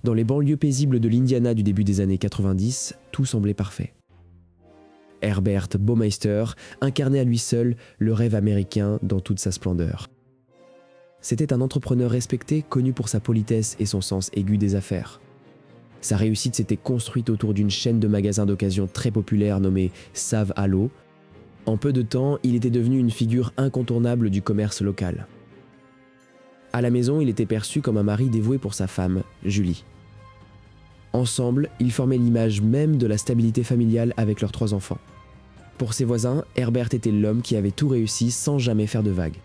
Dans les banlieues paisibles de l'Indiana du début des années 90, tout semblait parfait. Herbert Baumeister incarnait à lui seul le rêve américain dans toute sa splendeur. C'était un entrepreneur respecté, connu pour sa politesse et son sens aigu des affaires. Sa réussite s'était construite autour d'une chaîne de magasins d'occasion très populaire nommée Save Hallo. En peu de temps, il était devenu une figure incontournable du commerce local. À la maison, il était perçu comme un mari dévoué pour sa femme, Julie. Ensemble, ils formaient l'image même de la stabilité familiale avec leurs 3 enfants. Pour ses voisins, Herbert était l'homme qui avait tout réussi sans jamais faire de vagues.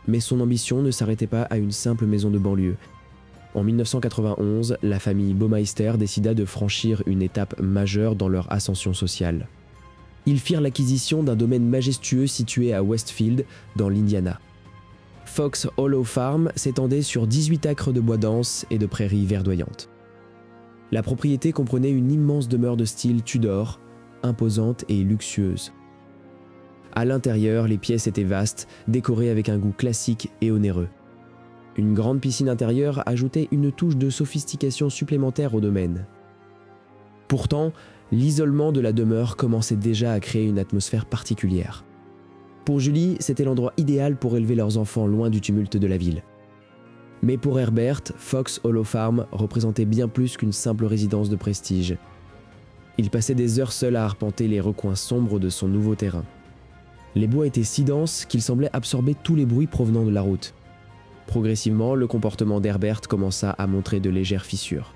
Mais son ambition ne s'arrêtait pas à une simple maison de banlieue. En 1991, la famille Baumeister décida de franchir une étape majeure dans leur ascension sociale. Ils firent l'acquisition d'un domaine majestueux situé à Westfield, dans l'Indiana. Fox Hollow Farm s'étendait sur 18 acres de bois dense et de prairies verdoyantes. La propriété comprenait une immense demeure de style Tudor, imposante et luxueuse. À l'intérieur, les pièces étaient vastes, décorées avec un goût classique et onéreux. Une grande piscine intérieure ajoutait une touche de sophistication supplémentaire au domaine. Pourtant, l'isolement de la demeure commençait déjà à créer une atmosphère particulière. Pour Julie, c'était l'endroit idéal pour élever leurs enfants loin du tumulte de la ville. Mais pour Herbert, Fox Hollow Farm représentait bien plus qu'une simple résidence de prestige. Il passait des heures seul à arpenter les recoins sombres de son nouveau terrain. Les bois étaient si denses qu'ils semblaient absorber tous les bruits provenant de la route. Progressivement, le comportement d'Herbert commença à montrer de légères fissures.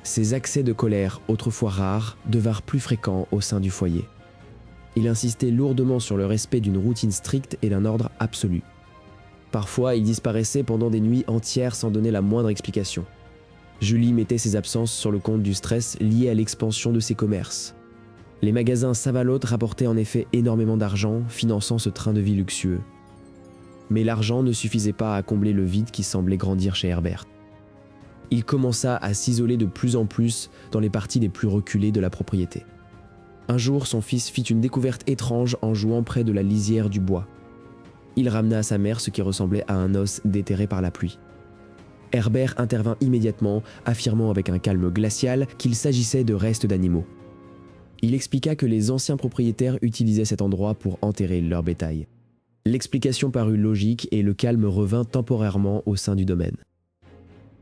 Ses accès de colère, autrefois rares, devinrent plus fréquents au sein du foyer. Il insistait lourdement sur le respect d'une routine stricte et d'un ordre absolu. Parfois, il disparaissait pendant des nuits entières sans donner la moindre explication. Julie mettait ses absences sur le compte du stress lié à l'expansion de ses commerces. Les magasins Save-A-Lot rapportaient en effet énormément d'argent, finançant ce train de vie luxueux. Mais l'argent ne suffisait pas à combler le vide qui semblait grandir chez Herbert. Il commença à s'isoler de plus en plus dans les parties les plus reculées de la propriété. Un jour, son fils fit une découverte étrange en jouant près de la lisière du bois. Il ramena à sa mère ce qui ressemblait à un os déterré par la pluie. Herbert intervint immédiatement, affirmant avec un calme glacial qu'il s'agissait de restes d'animaux. Il expliqua que les anciens propriétaires utilisaient cet endroit pour enterrer leur bétail. L'explication parut logique et le calme revint temporairement au sein du domaine.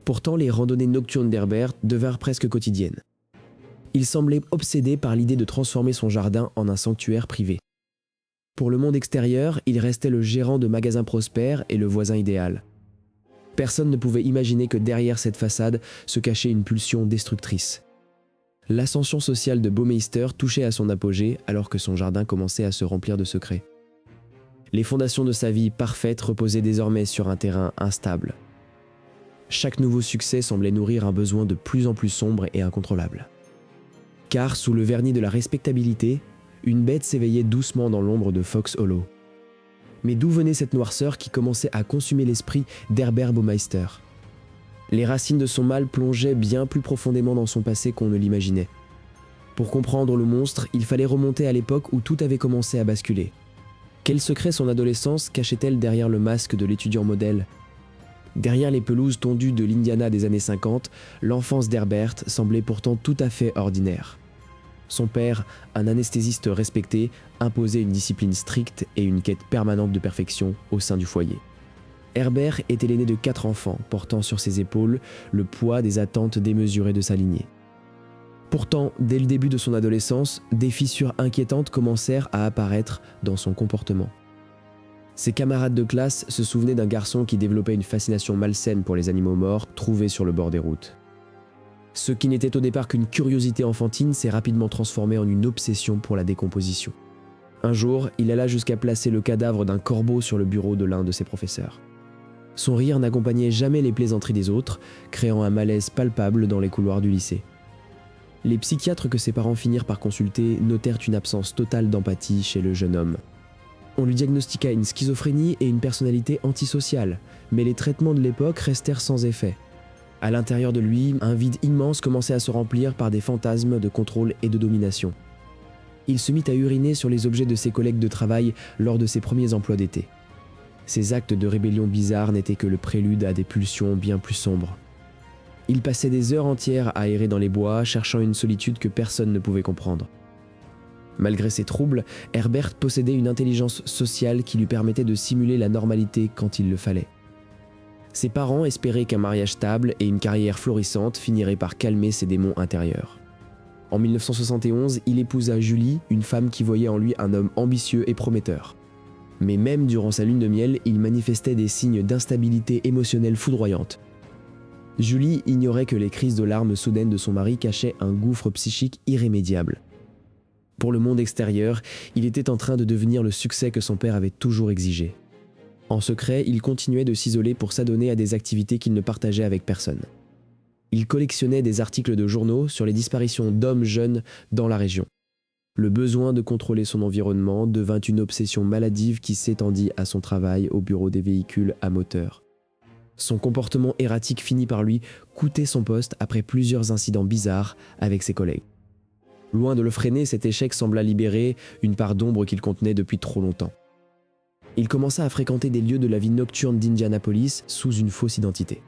Pourtant, les randonnées nocturnes d'Herbert devinrent presque quotidiennes. Il semblait obsédé par l'idée de transformer son jardin en un sanctuaire privé. Pour le monde extérieur, il restait le gérant de magasins prospères et le voisin idéal. Personne ne pouvait imaginer que derrière cette façade se cachait une pulsion destructrice. L'ascension sociale de Baumeister touchait à son apogée alors que son jardin commençait à se remplir de secrets. Les fondations de sa vie parfaite reposaient désormais sur un terrain instable. Chaque nouveau succès semblait nourrir un besoin de plus en plus sombre et incontrôlable. Car sous le vernis de la respectabilité, une bête s'éveillait doucement dans l'ombre de Fox Hollow. Mais d'où venait cette noirceur qui commençait à consumer l'esprit d'Herbert Baumeister ? Les racines de son mal plongeaient bien plus profondément dans son passé qu'on ne l'imaginait. Pour comprendre le monstre, il fallait remonter à l'époque où tout avait commencé à basculer. Quel secret son adolescence cachait-elle derrière le masque de l'étudiant modèle ? Derrière les pelouses tondues de l'Indiana des années 50, l'enfance d'Herbert semblait pourtant tout à fait ordinaire. Son père, un anesthésiste respecté, imposait une discipline stricte et une quête permanente de perfection au sein du foyer. Herbert était l'aîné de 4 enfants, portant sur ses épaules le poids des attentes démesurées de sa lignée. Pourtant, dès le début de son adolescence, des fissures inquiétantes commencèrent à apparaître dans son comportement. Ses camarades de classe se souvenaient d'un garçon qui développait une fascination malsaine pour les animaux morts trouvés sur le bord des routes. Ce qui n'était au départ qu'une curiosité enfantine s'est rapidement transformé en une obsession pour la décomposition. Un jour, il alla jusqu'à placer le cadavre d'un corbeau sur le bureau de l'un de ses professeurs. Son rire n'accompagnait jamais les plaisanteries des autres, créant un malaise palpable dans les couloirs du lycée. Les psychiatres que ses parents finirent par consulter notèrent une absence totale d'empathie chez le jeune homme. On lui diagnostiqua une schizophrénie et une personnalité antisociale, mais les traitements de l'époque restèrent sans effet. À l'intérieur de lui, un vide immense commençait à se remplir par des fantasmes de contrôle et de domination. Il se mit à uriner sur les objets de ses collègues de travail lors de ses premiers emplois d'été. Ces actes de rébellion bizarre n'étaient que le prélude à des pulsions bien plus sombres. Il passait des heures entières à errer dans les bois, cherchant une solitude que personne ne pouvait comprendre. Malgré ses troubles, Herbert possédait une intelligence sociale qui lui permettait de simuler la normalité quand il le fallait. Ses parents espéraient qu'un mariage stable et une carrière florissante finiraient par calmer ses démons intérieurs. En 1971, il épousa Julie, une femme qui voyait en lui un homme ambitieux et prometteur. Mais même durant sa lune de miel, il manifestait des signes d'instabilité émotionnelle foudroyante. Julie ignorait que les crises de larmes soudaines de son mari cachaient un gouffre psychique irrémédiable. Pour le monde extérieur, il était en train de devenir le succès que son père avait toujours exigé. En secret, il continuait de s'isoler pour s'adonner à des activités qu'il ne partageait avec personne. Il collectionnait des articles de journaux sur les disparitions d'hommes jeunes dans la région. Le besoin de contrôler son environnement devint une obsession maladive qui s'étendit à son travail au bureau des véhicules à moteur. Son comportement erratique finit par lui coûter son poste après plusieurs incidents bizarres avec ses collègues. Loin de le freiner, cet échec sembla libérer une part d'ombre qu'il contenait depuis trop longtemps. Il commença à fréquenter des lieux de la vie nocturne d'Indianapolis sous une fausse identité.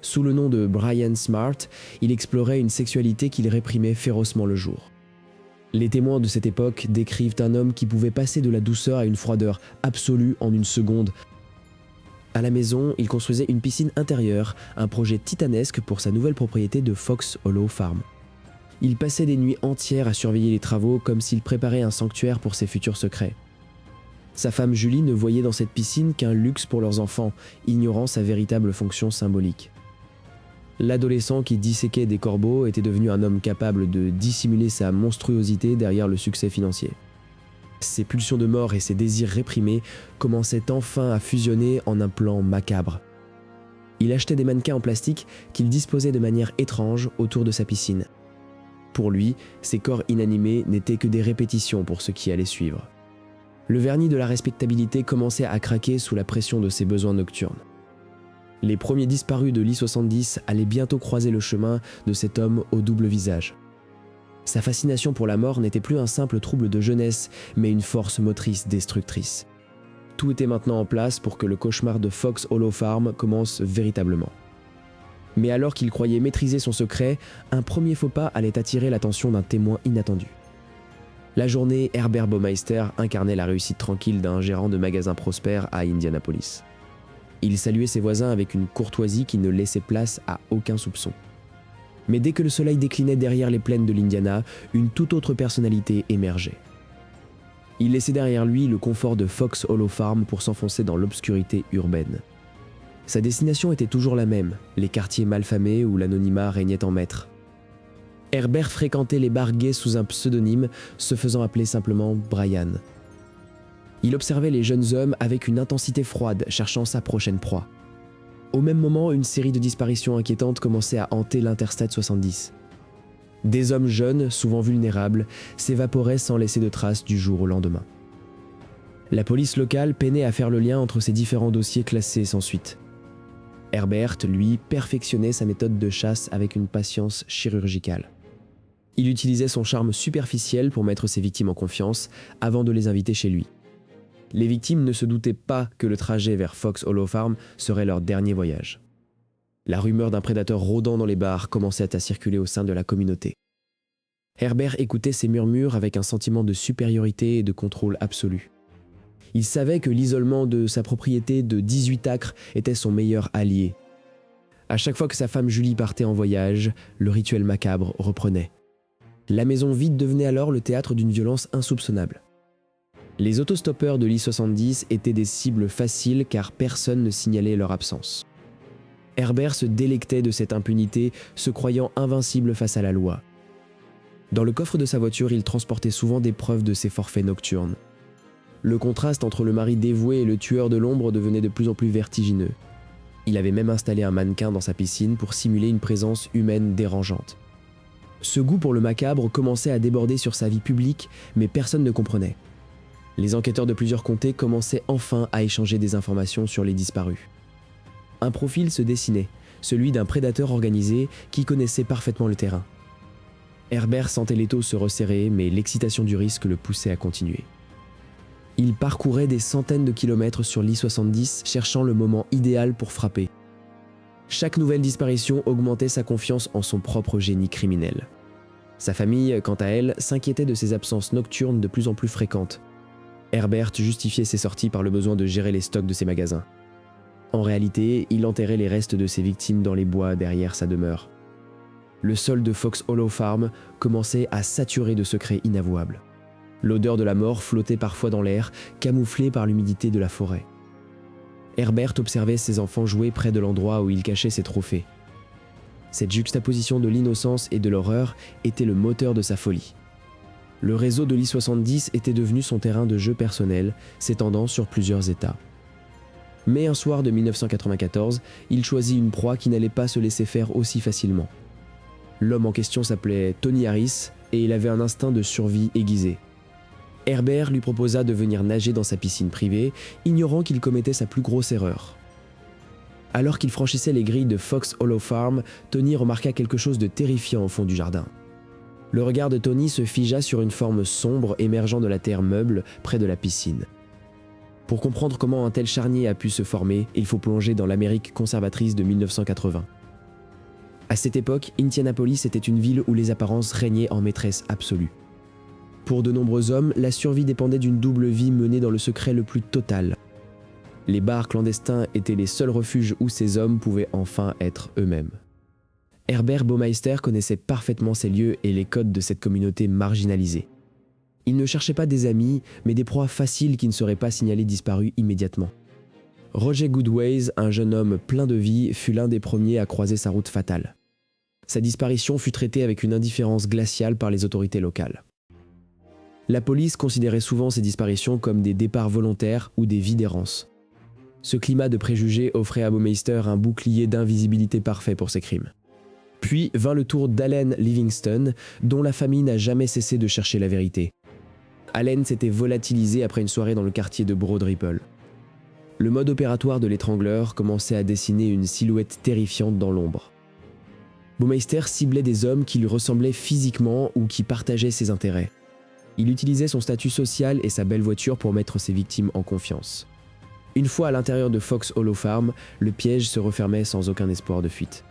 Sous le nom de Brian Smart, il explorait une sexualité qu'il réprimait férocement le jour. Les témoins de cette époque décrivent un homme qui pouvait passer de la douceur à une froideur absolue en une seconde. À la maison, il construisait une piscine intérieure, un projet titanesque pour sa nouvelle propriété de Fox Hollow Farm. Il passait des nuits entières à surveiller les travaux comme s'il préparait un sanctuaire pour ses futurs secrets. Sa femme Julie ne voyait dans cette piscine qu'un luxe pour leurs enfants, ignorant sa véritable fonction symbolique. L'adolescent qui disséquait des corbeaux était devenu un homme capable de dissimuler sa monstruosité derrière le succès financier. Ses pulsions de mort et ses désirs réprimés commençaient enfin à fusionner en un plan macabre. Il achetait des mannequins en plastique qu'il disposait de manière étrange autour de sa piscine. Pour lui, ces corps inanimés n'étaient que des répétitions pour ce qui allait suivre. Le vernis de la respectabilité commençait à craquer sous la pression de ses besoins nocturnes. Les premiers disparus de l'I-70 allaient bientôt croiser le chemin de cet homme au double visage. Sa fascination pour la mort n'était plus un simple trouble de jeunesse, mais une force motrice destructrice. Tout était maintenant en place pour que le cauchemar de Fox Hollow Farm commence véritablement. Mais alors qu'il croyait maîtriser son secret, un premier faux pas allait attirer l'attention d'un témoin inattendu. La journée, Herbert Baumeister incarnait la réussite tranquille d'un gérant de magasin prospère à Indianapolis. Il saluait ses voisins avec une courtoisie qui ne laissait place à aucun soupçon. Mais dès que le soleil déclinait derrière les plaines de l'Indiana, une toute autre personnalité émergeait. Il laissait derrière lui le confort de Fox Hollow Farm pour s'enfoncer dans l'obscurité urbaine. Sa destination était toujours la même, les quartiers malfamés où l'anonymat régnait en maître. Herbert fréquentait les bars gays sous un pseudonyme, se faisant appeler simplement Brian. Il observait les jeunes hommes avec une intensité froide, cherchant sa prochaine proie. Au même moment, une série de disparitions inquiétantes commençait à hanter l'Interstate 70. Des hommes jeunes, souvent vulnérables, s'évaporaient sans laisser de traces du jour au lendemain. La police locale peinait à faire le lien entre ces différents dossiers classés sans suite. Herbert, lui, perfectionnait sa méthode de chasse avec une patience chirurgicale. Il utilisait son charme superficiel pour mettre ses victimes en confiance avant de les inviter chez lui. Les victimes ne se doutaient pas que le trajet vers Fox Hollow Farm serait leur dernier voyage. La rumeur d'un prédateur rôdant dans les bars commençait à circuler au sein de la communauté. Herbert écoutait ces murmures avec un sentiment de supériorité et de contrôle absolu. Il savait que l'isolement de sa propriété de 18 acres était son meilleur allié. À chaque fois que sa femme Julie partait en voyage, le rituel macabre reprenait. La maison vide devenait alors le théâtre d'une violence insoupçonnable. Les autostoppeurs de l'I-70 étaient des cibles faciles car personne ne signalait leur absence. Herbert se délectait de cette impunité, se croyant invincible face à la loi. Dans le coffre de sa voiture, il transportait souvent des preuves de ses forfaits nocturnes. Le contraste entre le mari dévoué et le tueur de l'ombre devenait de plus en plus vertigineux. Il avait même installé un mannequin dans sa piscine pour simuler une présence humaine dérangeante. Ce goût pour le macabre commençait à déborder sur sa vie publique, mais personne ne comprenait. Les enquêteurs de plusieurs comtés commençaient enfin à échanger des informations sur les disparus. Un profil se dessinait, celui d'un prédateur organisé qui connaissait parfaitement le terrain. Herbert sentait l'étau se resserrer, mais l'excitation du risque le poussait à continuer. Il parcourait des centaines de kilomètres sur l'I-70, cherchant le moment idéal pour frapper. Chaque nouvelle disparition augmentait sa confiance en son propre génie criminel. Sa famille, quant à elle, s'inquiétait de ses absences nocturnes de plus en plus fréquentes. Herbert justifiait ses sorties par le besoin de gérer les stocks de ses magasins. En réalité, il enterrait les restes de ses victimes dans les bois derrière sa demeure. Le sol de Fox Hollow Farm commençait à saturer de secrets inavouables. L'odeur de la mort flottait parfois dans l'air, camouflée par l'humidité de la forêt. Herbert observait ses enfants jouer près de l'endroit où il cachait ses trophées. Cette juxtaposition de l'innocence et de l'horreur était le moteur de sa folie. Le réseau de l'I-70 était devenu son terrain de jeu personnel, s'étendant sur plusieurs États. Mais un soir de 1994, il choisit une proie qui n'allait pas se laisser faire aussi facilement. L'homme en question s'appelait Tony Harris et il avait un instinct de survie aiguisé. Herbert lui proposa de venir nager dans sa piscine privée, ignorant qu'il commettait sa plus grosse erreur. Alors qu'il franchissait les grilles de Fox Hollow Farm, Tony remarqua quelque chose de terrifiant au fond du jardin. Le regard de Tony se figea sur une forme sombre émergeant de la terre meuble près de la piscine. Pour comprendre comment un tel charnier a pu se former, il faut plonger dans l'Amérique conservatrice de 1980. À cette époque, Indianapolis était une ville où les apparences régnaient en maîtresse absolue. Pour de nombreux hommes, la survie dépendait d'une double vie menée dans le secret le plus total. Les bars clandestins étaient les seuls refuges où ces hommes pouvaient enfin être eux-mêmes. Herbert Baumeister connaissait parfaitement ces lieux et les codes de cette communauté marginalisée. Il ne cherchait pas des amis, mais des proies faciles qui ne seraient pas signalées disparues immédiatement. Roger Goodways, un jeune homme plein de vie, fut l'un des premiers à croiser sa route fatale. Sa disparition fut traitée avec une indifférence glaciale par les autorités locales. La police considérait souvent ces disparitions comme des départs volontaires ou des vies d'errance. Ce climat de préjugés offrait à Baumeister un bouclier d'invisibilité parfait pour ses crimes. Puis vint le tour d'Allen Livingston, dont la famille n'a jamais cessé de chercher la vérité. Allen s'était volatilisé après une soirée dans le quartier de Broad Ripple. Le mode opératoire de l'étrangleur commençait à dessiner une silhouette terrifiante dans l'ombre. Baumeister ciblait des hommes qui lui ressemblaient physiquement ou qui partageaient ses intérêts. Il utilisait son statut social et sa belle voiture pour mettre ses victimes en confiance. Une fois à l'intérieur de Fox Hollow Farm, le piège se refermait sans aucun espoir de fuite.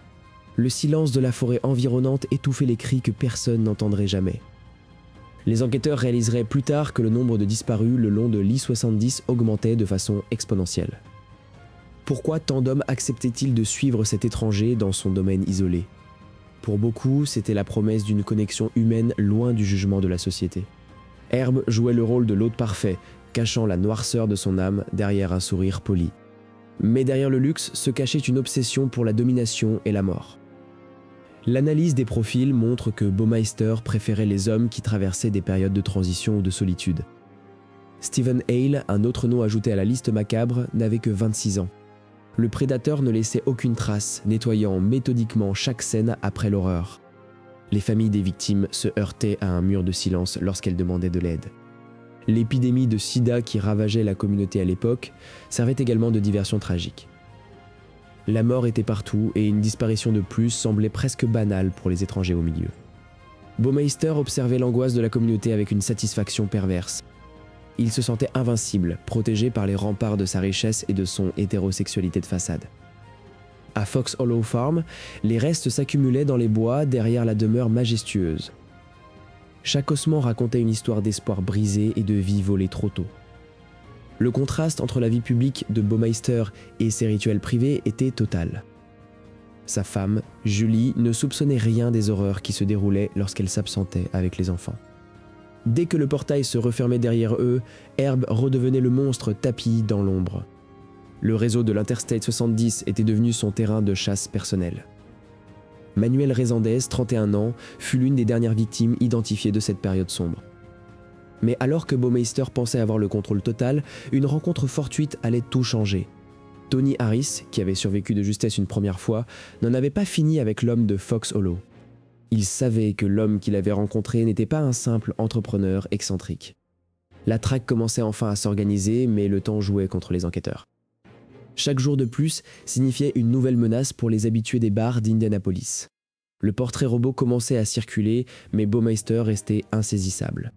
Le silence de la forêt environnante étouffait les cris que personne n'entendrait jamais. Les enquêteurs réaliseraient plus tard que le nombre de disparus le long de l'I-70 augmentait de façon exponentielle. Pourquoi tant d'hommes acceptaient-ils de suivre cet étranger dans son domaine isolé ? Pour beaucoup, c'était la promesse d'une connexion humaine loin du jugement de la société. Herb jouait le rôle de l'hôte parfait, cachant la noirceur de son âme derrière un sourire poli. Mais derrière le luxe se cachait une obsession pour la domination et la mort. L'analyse des profils montre que Baumeister préférait les hommes qui traversaient des périodes de transition ou de solitude. Stephen Hale, un autre nom ajouté à la liste macabre, n'avait que 26 ans. Le prédateur ne laissait aucune trace, nettoyant méthodiquement chaque scène après l'horreur. Les familles des victimes se heurtaient à un mur de silence lorsqu'elles demandaient de l'aide. L'épidémie de sida qui ravageait la communauté à l'époque servait également de diversion tragique. La mort était partout et une disparition de plus semblait presque banale pour les étrangers au milieu. Baumeister observait l'angoisse de la communauté avec une satisfaction perverse. Il se sentait invincible, protégé par les remparts de sa richesse et de son hétérosexualité de façade. À Fox Hollow Farm, les restes s'accumulaient dans les bois derrière la demeure majestueuse. Chaque ossement racontait une histoire d'espoir brisé et de vie volée trop tôt. Le contraste entre la vie publique de Baumeister et ses rituels privés était total. Sa femme, Julie, ne soupçonnait rien des horreurs qui se déroulaient lorsqu'elle s'absentait avec les enfants. Dès que le portail se refermait derrière eux, Herb redevenait le monstre tapi dans l'ombre. Le réseau de l'Interstate 70 était devenu son terrain de chasse personnel. Manuel Rezandez, 31 ans, fut l'une des dernières victimes identifiées de cette période sombre. Mais alors que Baumeister pensait avoir le contrôle total, une rencontre fortuite allait tout changer. Tony Harris, qui avait survécu de justesse une première fois, n'en avait pas fini avec l'homme de Fox Hollow. Il savait que l'homme qu'il avait rencontré n'était pas un simple entrepreneur excentrique. La traque commençait enfin à s'organiser, mais le temps jouait contre les enquêteurs. Chaque jour de plus signifiait une nouvelle menace pour les habitués des bars d'Indianapolis. Le portrait robot commençait à circuler, mais Baumeister restait insaisissable.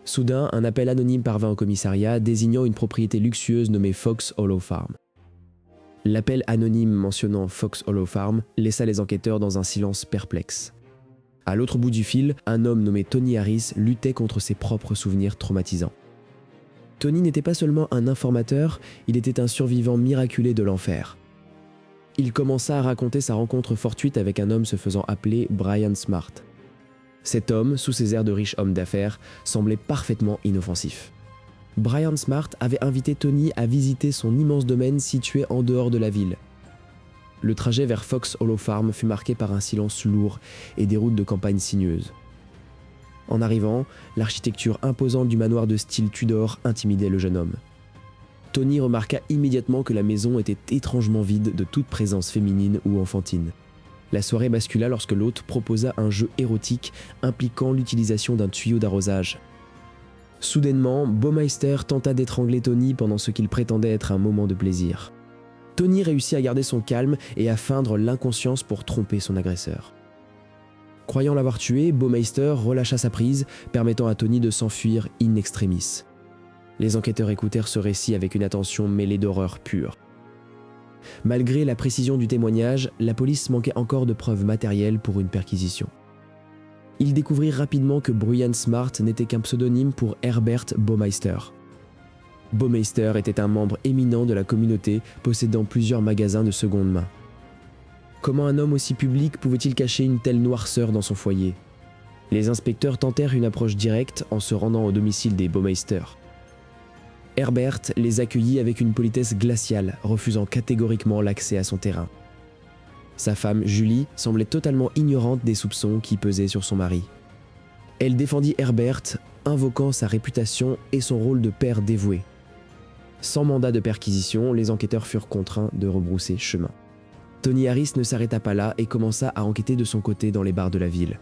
Soudain, un appel anonyme parvint au commissariat désignant une propriété luxueuse nommée Fox Hollow Farm. L'appel anonyme mentionnant Fox Hollow Farm laissa les enquêteurs dans un silence perplexe. À l'autre bout du fil, un homme nommé Tony Harris luttait contre ses propres souvenirs traumatisants. Tony n'était pas seulement un informateur, il était un survivant miraculé de l'enfer. Il commença à raconter sa rencontre fortuite avec un homme se faisant appeler Brian Smart. Cet homme, sous ses airs de riche homme d'affaires, semblait parfaitement inoffensif. Brian Smart avait invité Tony à visiter son immense domaine situé en dehors de la ville. Le trajet vers Fox Hollow Farm fut marqué par un silence lourd et des routes de campagne sinueuses. En arrivant, l'architecture imposante du manoir de style Tudor intimidait le jeune homme. Tony remarqua immédiatement que la maison était étrangement vide de toute présence féminine ou enfantine. La soirée bascula lorsque l'hôte proposa un jeu érotique impliquant l'utilisation d'un tuyau d'arrosage. Soudainement, Baumeister tenta d'étrangler Tony pendant ce qu'il prétendait être un moment de plaisir. Tony réussit à garder son calme et à feindre l'inconscience pour tromper son agresseur. Croyant l'avoir tué, Baumeister relâcha sa prise, permettant à Tony de s'enfuir in extremis. Les enquêteurs écoutèrent ce récit avec une attention mêlée d'horreur pure. Malgré la précision du témoignage, la police manquait encore de preuves matérielles pour une perquisition. Ils découvrirent rapidement que Brian Smart n'était qu'un pseudonyme pour Herbert Baumeister. Baumeister était un membre éminent de la communauté, possédant plusieurs magasins de seconde main. Comment un homme aussi public pouvait-il cacher une telle noirceur dans son foyer? Les inspecteurs tentèrent une approche directe en se rendant au domicile des Baumeister. Herbert les accueillit avec une politesse glaciale, refusant catégoriquement l'accès à son terrain. Sa femme, Julie, semblait totalement ignorante des soupçons qui pesaient sur son mari. Elle défendit Herbert, invoquant sa réputation et son rôle de père dévoué. Sans mandat de perquisition, les enquêteurs furent contraints de rebrousser chemin. Tony Harris ne s'arrêta pas là et commença à enquêter de son côté dans les bars de la ville.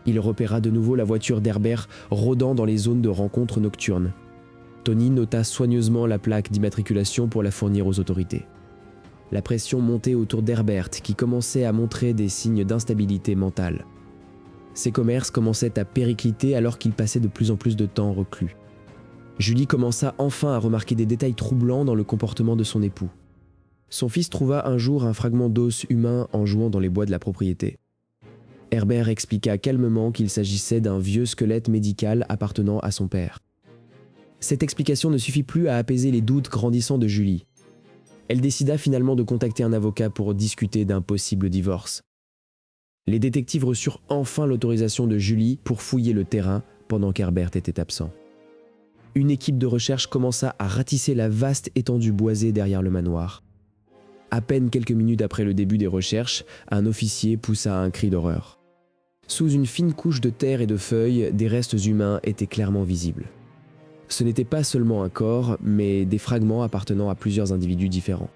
Il repéra de nouveau la voiture d'Herbert rôdant dans les zones de rencontres nocturnes. Tony nota soigneusement la plaque d'immatriculation pour la fournir aux autorités. La pression montait autour d'Herbert qui commençait à montrer des signes d'instabilité mentale. Ses commerces commençaient à péricliter alors qu'il passait de plus en plus de temps reclus. Julie commença enfin à remarquer des détails troublants dans le comportement de son époux. Son fils trouva un jour un fragment d'os humain en jouant dans les bois de la propriété. Herbert expliqua calmement qu'il s'agissait d'un vieux squelette médical appartenant à son père. Cette explication ne suffit plus à apaiser les doutes grandissants de Julie. Elle décida finalement de contacter un avocat pour discuter d'un possible divorce. Les détectives reçurent enfin l'autorisation de Julie pour fouiller le terrain pendant qu'Herbert était absent. Une équipe de recherche commença à ratisser la vaste étendue boisée derrière le manoir. À peine quelques minutes après le début des recherches, un officier poussa un cri d'horreur. Sous une fine couche de terre et de feuilles, des restes humains étaient clairement visibles. Ce n'était pas seulement un corps, mais des fragments appartenant à plusieurs individus différents.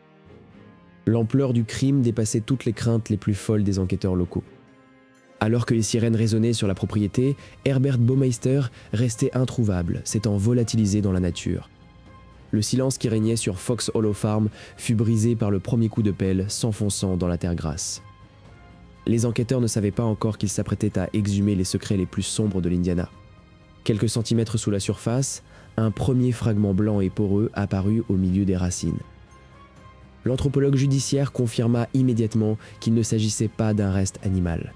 L'ampleur du crime dépassait toutes les craintes les plus folles des enquêteurs locaux. Alors que les sirènes résonnaient sur la propriété, Herbert Baumeister restait introuvable, s'étant volatilisé dans la nature. Le silence qui régnait sur Fox Hollow Farm fut brisé par le premier coup de pelle s'enfonçant dans la terre grasse. Les enquêteurs ne savaient pas encore qu'ils s'apprêtaient à exhumer les secrets les plus sombres de l'Indiana. Quelques centimètres sous la surface, un premier fragment blanc et poreux apparut au milieu des racines. L'anthropologue judiciaire confirma immédiatement qu'il ne s'agissait pas d'un reste animal.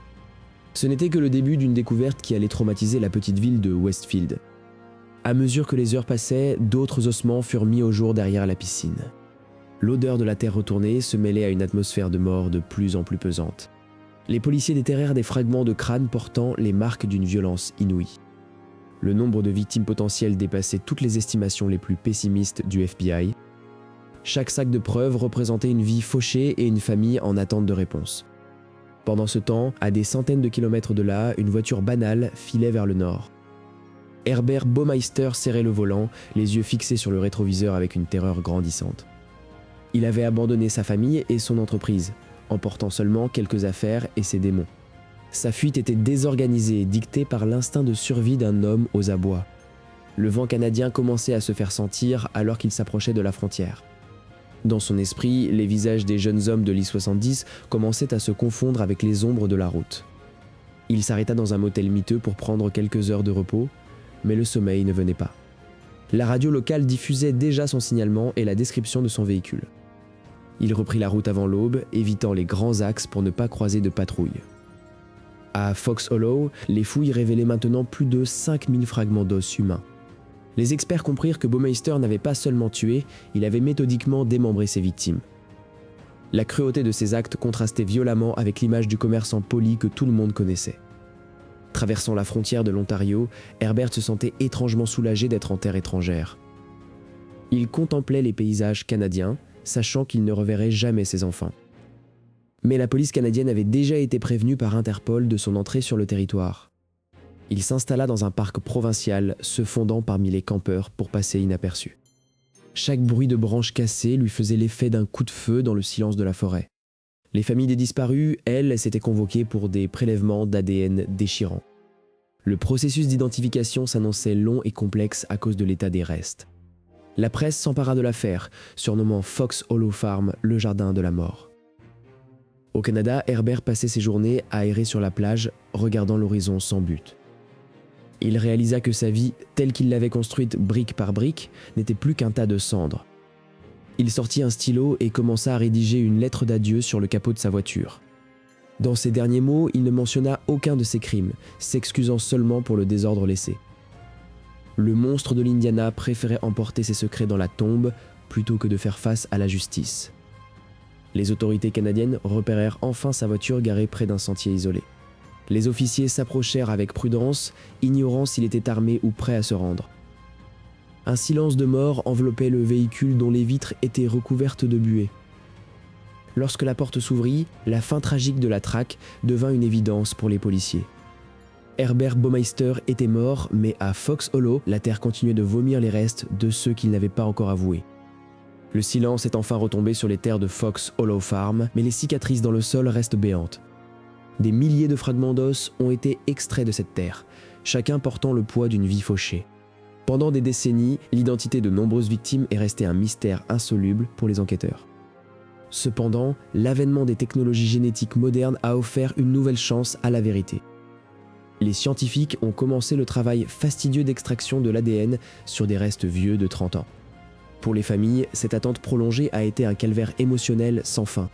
Ce n'était que le début d'une découverte qui allait traumatiser la petite ville de Westfield. À mesure que les heures passaient, d'autres ossements furent mis au jour derrière la piscine. L'odeur de la terre retournée se mêlait à une atmosphère de mort de plus en plus pesante. Les policiers déterrèrent des fragments de crâne portant les marques d'une violence inouïe. Le nombre de victimes potentielles dépassait toutes les estimations les plus pessimistes du FBI. Chaque sac de preuves représentait une vie fauchée et une famille en attente de réponse. Pendant ce temps, à des centaines de kilomètres de là, une voiture banale filait vers le nord. Herbert Baumeister serrait le volant, les yeux fixés sur le rétroviseur avec une terreur grandissante. Il avait abandonné sa famille et son entreprise, emportant seulement quelques affaires et ses démons. Sa fuite était désorganisée, dictée par l'instinct de survie d'un homme aux abois. Le vent canadien commençait à se faire sentir alors qu'il s'approchait de la frontière. Dans son esprit, les visages des jeunes hommes de l'I-70 commençaient à se confondre avec les ombres de la route. Il s'arrêta dans un motel miteux pour prendre quelques heures de repos, mais le sommeil ne venait pas. La radio locale diffusait déjà son signalement et la description de son véhicule. Il reprit la route avant l'aube, évitant les grands axes pour ne pas croiser de patrouille. À Fox Hollow, les fouilles révélaient maintenant plus de 5000 fragments d'os humains. Les experts comprirent que Baumeister n'avait pas seulement tué, il avait méthodiquement démembré ses victimes. La cruauté de ses actes contrastait violemment avec l'image du commerçant poli que tout le monde connaissait. Traversant la frontière de l'Ontario, Herbert se sentait étrangement soulagé d'être en terre étrangère. Il contemplait les paysages canadiens, sachant qu'il ne reverrait jamais ses enfants. Mais la police canadienne avait déjà été prévenue par Interpol de son entrée sur le territoire. Il s'installa dans un parc provincial, se fondant parmi les campeurs pour passer inaperçu. Chaque bruit de branches cassées lui faisait l'effet d'un coup de feu dans le silence de la forêt. Les familles des disparus, elles, s'étaient convoquées pour des prélèvements d'ADN déchirants. Le processus d'identification s'annonçait long et complexe à cause de l'état des restes. La presse s'empara de l'affaire, surnommant Fox Hollow Farm le jardin de la mort. Au Canada, Herbert passait ses journées à errer sur la plage, regardant l'horizon sans but. Il réalisa que sa vie, telle qu'il l'avait construite brique par brique, n'était plus qu'un tas de cendres. Il sortit un stylo et commença à rédiger une lettre d'adieu sur le capot de sa voiture. Dans ses derniers mots, il ne mentionna aucun de ses crimes, s'excusant seulement pour le désordre laissé. Le monstre de l'Indiana préférait emporter ses secrets dans la tombe plutôt que de faire face à la justice. Les autorités canadiennes repérèrent enfin sa voiture garée près d'un sentier isolé. Les officiers s'approchèrent avec prudence, ignorant s'il était armé ou prêt à se rendre. Un silence de mort enveloppait le véhicule dont les vitres étaient recouvertes de buée. Lorsque la porte s'ouvrit, la fin tragique de la traque devint une évidence pour les policiers. Herbert Baumeister était mort, mais à Fox Hollow, la terre continuait de vomir les restes de ceux qu'il n'avait pas encore avoués. Le silence est enfin retombé sur les terres de Fox Hollow Farm, mais les cicatrices dans le sol restent béantes. Des milliers de fragments d'os ont été extraits de cette terre, chacun portant le poids d'une vie fauchée. Pendant des décennies, l'identité de nombreuses victimes est restée un mystère insoluble pour les enquêteurs. Cependant, l'avènement des technologies génétiques modernes a offert une nouvelle chance à la vérité. Les scientifiques ont commencé le travail fastidieux d'extraction de l'ADN sur des restes vieux de 30 ans. Pour les familles, cette attente prolongée a été un calvaire émotionnel sans fin.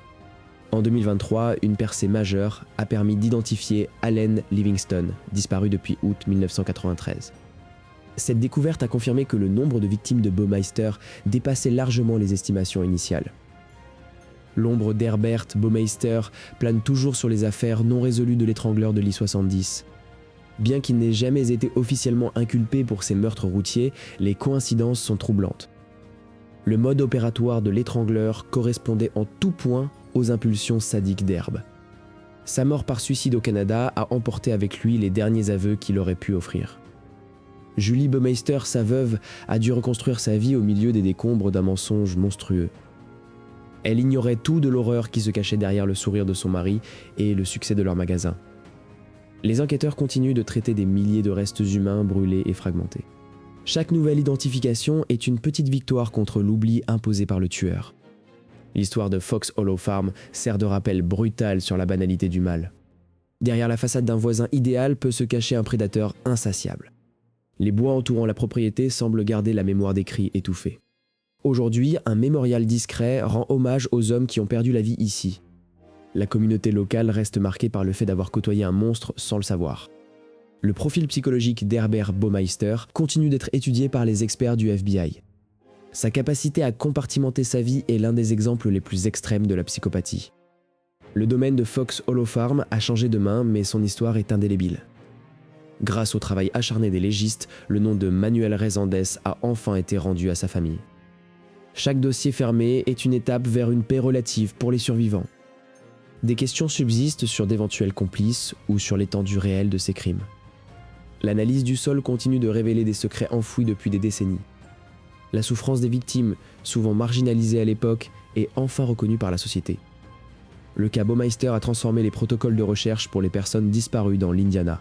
En 2023, une percée majeure a permis d'identifier Allen Livingston, disparu depuis août 1993. Cette découverte a confirmé que le nombre de victimes de Baumeister dépassait largement les estimations initiales. L'ombre d'Herbert Baumeister plane toujours sur les affaires non résolues de l'étrangleur de l'I-70. Bien qu'il n'ait jamais été officiellement inculpé pour ces meurtres routiers, les coïncidences sont troublantes. Le mode opératoire de l'étrangleur correspondait en tout point aux impulsions sadiques d'Herb. Sa mort par suicide au Canada a emporté avec lui les derniers aveux qu'il aurait pu offrir. Julie Baumeister, sa veuve, a dû reconstruire sa vie au milieu des décombres d'un mensonge monstrueux. Elle ignorait tout de l'horreur qui se cachait derrière le sourire de son mari et le succès de leur magasin. Les enquêteurs continuent de traiter des milliers de restes humains brûlés et fragmentés. Chaque nouvelle identification est une petite victoire contre l'oubli imposé par le tueur. L'histoire de Fox Hollow Farm sert de rappel brutal sur la banalité du mal. Derrière la façade d'un voisin idéal peut se cacher un prédateur insatiable. Les bois entourant la propriété semblent garder la mémoire des cris étouffés. Aujourd'hui, un mémorial discret rend hommage aux hommes qui ont perdu la vie ici. La communauté locale reste marquée par le fait d'avoir côtoyé un monstre sans le savoir. Le profil psychologique d'Herbert Baumeister continue d'être étudié par les experts du FBI. Sa capacité à compartimenter sa vie est l'un des exemples les plus extrêmes de la psychopathie. Le domaine de Fox Hollow Farm a changé de main, mais son histoire est indélébile. Grâce au travail acharné des légistes, le nom de Manuel Reséndez a enfin été rendu à sa famille. Chaque dossier fermé est une étape vers une paix relative pour les survivants. Des questions subsistent sur d'éventuels complices ou sur l'étendue réelle de ces crimes. L'analyse du sol continue de révéler des secrets enfouis depuis des décennies. La souffrance des victimes, souvent marginalisée à l'époque, est enfin reconnue par la société. Le cas Baumeister a transformé les protocoles de recherche pour les personnes disparues dans l'Indiana.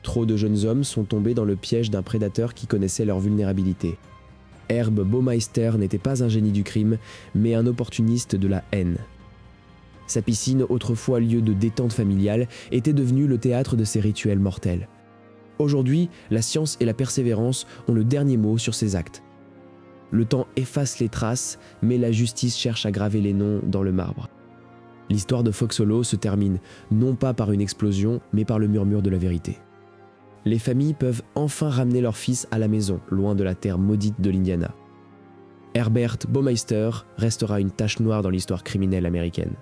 Trop de jeunes hommes sont tombés dans le piège d'un prédateur qui connaissait leur vulnérabilité. Herb Baumeister n'était pas un génie du crime, mais un opportuniste de la haine. Sa piscine, autrefois lieu de détente familiale, était devenue le théâtre de ses rituels mortels. Aujourd'hui, la science et la persévérance ont le dernier mot sur ses actes. Le temps efface les traces, mais la justice cherche à graver les noms dans le marbre. L'histoire de Fox Hollow se termine non pas par une explosion, mais par le murmure de la vérité. Les familles peuvent enfin ramener leur fils à la maison, loin de la terre maudite de l'Indiana. Herbert Baumeister restera une tache noire dans l'histoire criminelle américaine.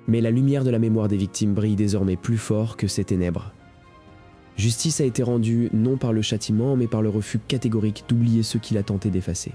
Mais la lumière de la mémoire des victimes brille désormais plus fort que ces ténèbres. Justice a été rendue non par le châtiment, mais par le refus catégorique d'oublier ceux qu'il a tenté d'effacer.